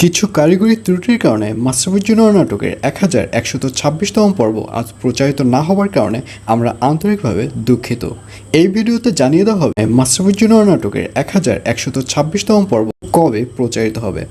কিছু কারিগরি ত্রুটির কারণে মাশরাফি জুনিয়র নাটকের 1126তম পর্ব আজ প্রচারিত না হওয়ার কারণে আমরা আন্তরিকভাবে দুঃখিত। এই ভিডিওতে জানিয়ে দেওয়া হবে মাশরাফি জুনিয়র নাটকের 1126তম পর্ব কবে প্রচারিত হবে।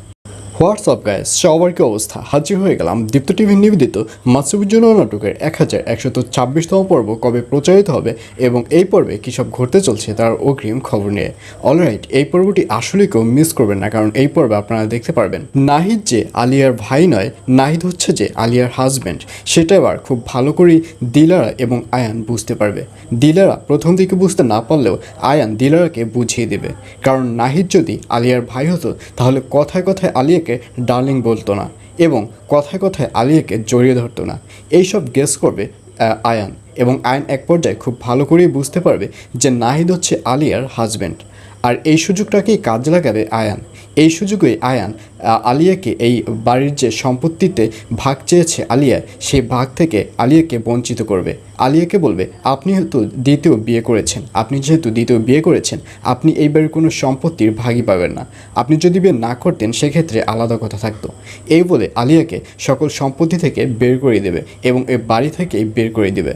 হোয়াটসঅ্যাপ গাইস, সবার কি অবস্থা? হাজির হয়ে গেলাম দীপ্ত টিভি নিবেদিত মাশরাফি জুনিয়র নাটকের 1126তম পর্ব কবে প্রচারিত হবে এবং এই পর্বে কী সব ঘটতে চলছে তার অগ্রিম খবর নিয়ে। অলরাইট, এই পর্বটি আসলে কেউ মিস করবেন না, কারণ এই পর্বে আপনারা দেখতে পারবেন নাহিদ যে আলিয়ার ভাই নয়, নাহিদ হচ্ছে যে আলিয়ার হাজব্যান্ড। সেটা এবার খুব ভালো করেই দিলারা এবং আয়ান বুঝতে পারবে। দিলারা প্রথম দিকে বুঝতে না পারলেও আয়ান দিলারাকে বুঝিয়ে দেবে, কারণ নাহিদ যদি আলিয়ার ভাই হতো তাহলে কথায় কথায় আলিয়াকে ডার্লিং বলতো না এবং কথায় কথায় আলিয়াকে জড়িয়ে ধরতো না। এইসব গেস করবে আয়ান, এবং আয়ান এক পর্যায়ে খুব ভালো করেই বুঝতে পারবে যে নাহিদ হচ্ছে আলিয়ার হাজব্যান্ড। আর এই সুযোগটাকেই কাজে লাগাবে আয়ান। এই সুযোগেই আয়ান আলিয়াকে এই বাড়ির যে সম্পত্তিতে ভাগ চেয়েছে আলিয়া, সেই ভাগ থেকে আলিয়াকে বঞ্চিত করবে। আলিয়াকে বলবে, আপনি যেহেতু দ্বিতীয় বিয়ে করেছেন আপনি এই বাড়ির কোনো সম্পত্তির ভাগই পাবেন না। আপনি যদি বিয়ে না করতেন সেক্ষেত্রে আলাদা কথা থাকতো। এই বলে আলিয়াকে সকল সম্পত্তি থেকে বের করে দেবে এবং এই বাড়ি থেকেই বের করে দেবে।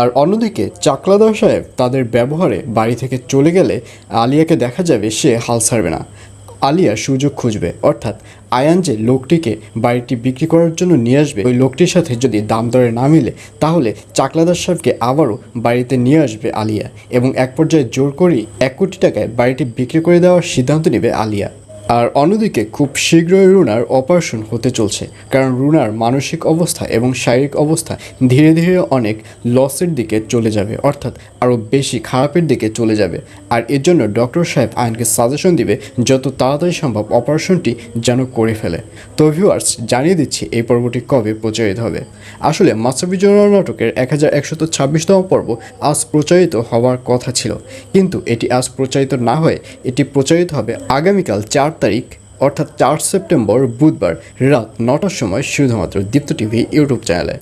আর অন্যদিকে চাকলাদার সাহেব তাদের ব্যবহারে বাড়ি থেকে চলে গেলে আলিয়াকে দেখা যাবে সে হাল ছাড়বে না। আলিয়া সুযোগ খুঁজবে, অর্থাৎ আয়ান যে লোকটিকে বাড়িটি বিক্রি করার জন্য নিয়ে আসবে, ওই লোকটির সাথে যদি দাম দরে না মিলে তাহলে চাকলাদার সাহেবকে আবারও বাড়িতে নিয়ে আসবে আলিয়া এবং এক পর্যায়ে জোর করেই 1 কোটি টাকায় বাড়িটি বিক্রি করে দেওয়ার সিদ্ধান্ত নেবে আলিয়া। আর অন্যদিকে খুব শীঘ্রই রুনার অপারেশন হতে চলছে, কারণ রুনার মানসিক অবস্থা এবং শারীরিক অবস্থা ধীরে ধীরে অনেক লসের দিকে চলে যাবে, অর্থাৎ আরও বেশি খারাপের দিকে চলে যাবে। আর এর জন্য ডক্টর সাহেব আয়নকে সাজেশন দিবে যত তাড়াতাড়ি সম্ভব অপারেশনটি যেন করে ফেলে। তো ভিউয়ার্স, জানিয়ে দিচ্ছি এই পর্বটি কবে প্রচারিত হবে। আসলে মাশরাফি জুনিয়র নাটকের 1126তম পর্ব আজ প্রচারিত হওয়ার কথা ছিল, কিন্তু এটি আজ প্রচারিত না হয়ে এটি প্রচারিত হবে আগামীকাল 4 তারিখ, অর্থাৎ 4 সেপ্টেম্বর বুধবার রাত 9টার সময় শুধুমাত্র দীপ্ত টিভি ইউটিউব চ্যানেলে।